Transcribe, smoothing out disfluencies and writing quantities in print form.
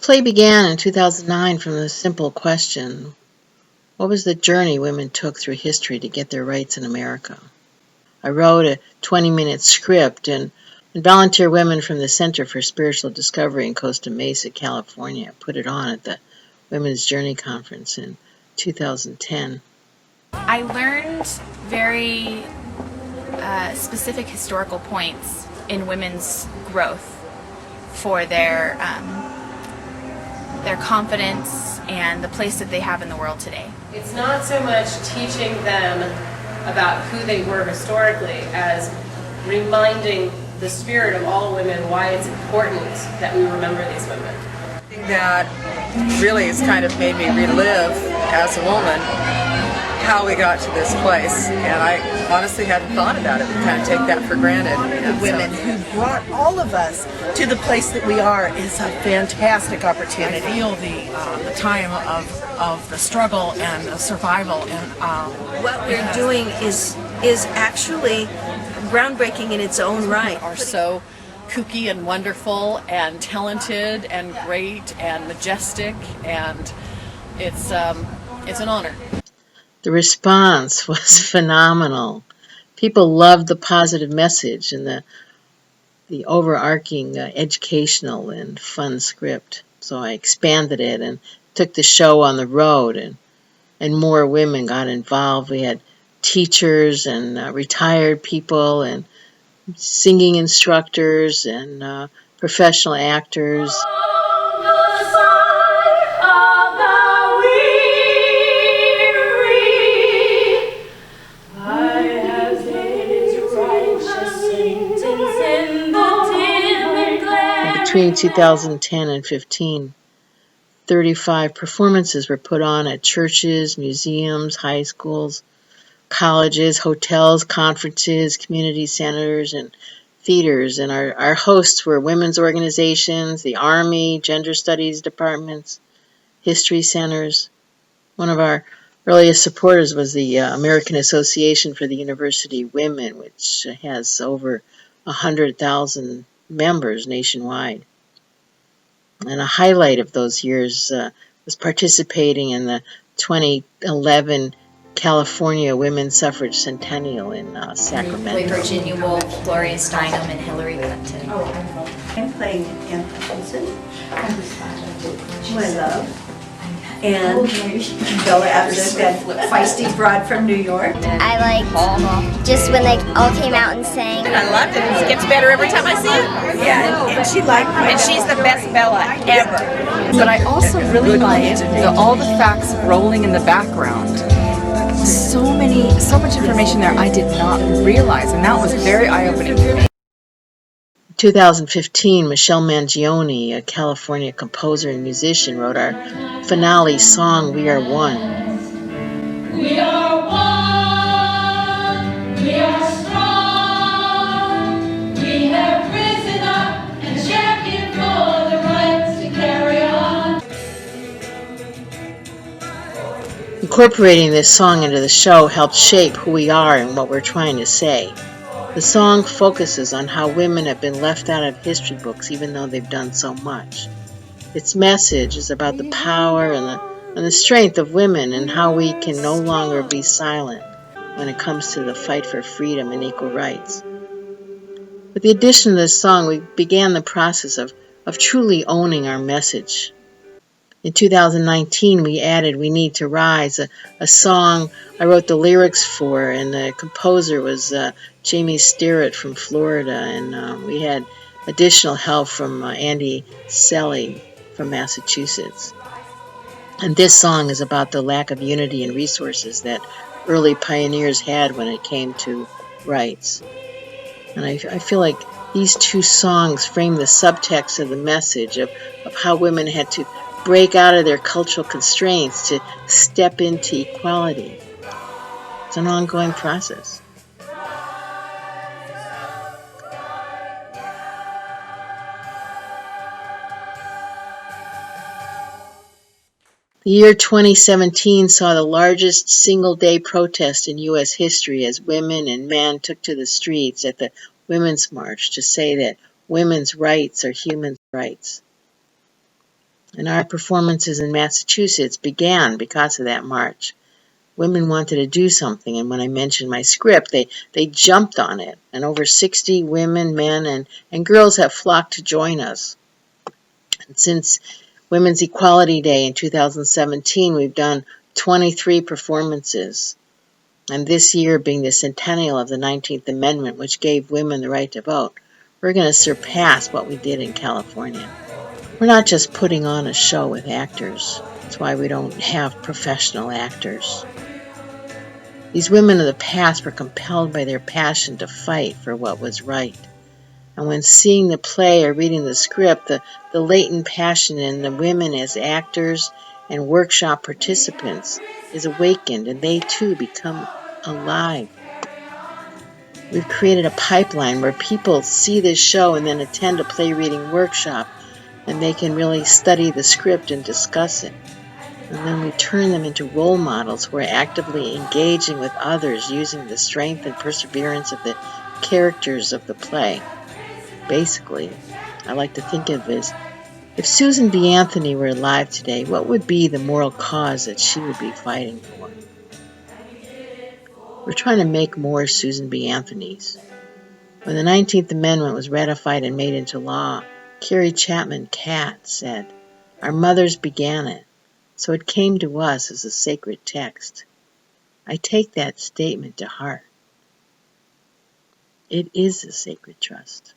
play began in 2009 from the simple question, what was the journey women took through history to get their rights in America? I wrote a 20-minute script, and volunteer women from the Center for Spiritual Discovery in Costa Mesa, California, put it on at the Women's Journey Conference in 2010. I learned very specific historical points in women's growth for their confidence and the place that they have in the world today. It's not so much teaching them about who they were historically as reminding the spirit of all women why it's important that we remember these women. That really has kind of made me relive as a woman how we got to this place, and I honestly hadn't thought about it. We kind of take that for granted. The women who brought all of us to the place that we are is a fantastic opportunity. I feel the time of the struggle and the survival, and what we're doing is actually groundbreaking in its own right. Are so kooky and wonderful and talented and great and majestic, and it's an honor. The response was phenomenal. People loved the positive message and the overarching educational and fun script. So I expanded it and took the show on the road, and more women got involved. We had teachers and retired people and singing instructors and professional actors. Between 2010 and 15, 35 performances were put on at churches, museums, high schools, colleges, hotels, conferences, community centers, and theaters. And our hosts were women's organizations, the Army, gender studies departments, history centers. One of our earliest supporters was the American Association for the University Women, which has over 100,000 members nationwide. And a highlight of those years was participating in the 2011 California Women's Suffrage Centennial in Sacramento. Virginia Woolf, Gloria Steinem, and Hillary Clinton. I'm playing Anne Hutchinson, who I love, and Bella Abzug, that feisty broad from New York. I like just when they all came out and sang. I loved it. It gets better every time I see it. Yeah, and she liked me. And she's the best Bella ever. But I also really liked all the facts rolling in the background. So much information there I did not realize, and that was very eye-opening for me. 2015, Michelle Mangione, a California composer and musician, wrote our finale song, We Are One. We are one, we are strong, we have risen up and championed for the rights to carry on. Incorporating this song into the show helped shape who we are and what we're trying to say. The song focuses on how women have been left out of history books even though they've done so much. Its message is about the power and the strength of women and how we can no longer be silent when it comes to the fight for freedom and equal rights. With the addition of this song, we began the process of truly owning our message. In 2019, we added We Need to Rise, a song I wrote the lyrics for, and the composer was Jamie Sterrett from Florida, and we had additional help from Andy Selly from Massachusetts. And this song is about the lack of unity and resources that early pioneers had when it came to rights. And I feel like these two songs frame the subtext of the message of how women had to break out of their cultural constraints to step into equality. It's an ongoing process. The year 2017 saw the largest single-day protest in U.S. history as women and men took to the streets at the Women's March to say that women's rights are human rights. And our performances in Massachusetts began because of that march. Women wanted to do something, and when I mentioned my script, they jumped on it. And over 60 women, men, and girls have flocked to join us. And since Women's Equality Day in 2017, we've done 23 performances. And this year being the centennial of the 19th Amendment, which gave women the right to vote, we're going to surpass what we did in California. We're not just putting on a show with actors. That's why we don't have professional actors. These women of the past were compelled by their passion to fight for what was right. And when seeing the play or reading the script, the latent passion in the women as actors and workshop participants is awakened, and they too become alive. We've created a pipeline where people see this show and then attend a play reading workshop, and they can really study the script and discuss it. And then we turn them into role models who are actively engaging with others using the strength and perseverance of the characters of the play. Basically, I like to think of it as, if Susan B. Anthony were alive today, what would be the moral cause that she would be fighting for? We're trying to make more Susan B. Anthonys. When the 19th Amendment was ratified and made into law, Carrie Chapman Catt said, "Our mothers began it, so it came to us as a sacred text." I take that statement to heart. It is a sacred trust.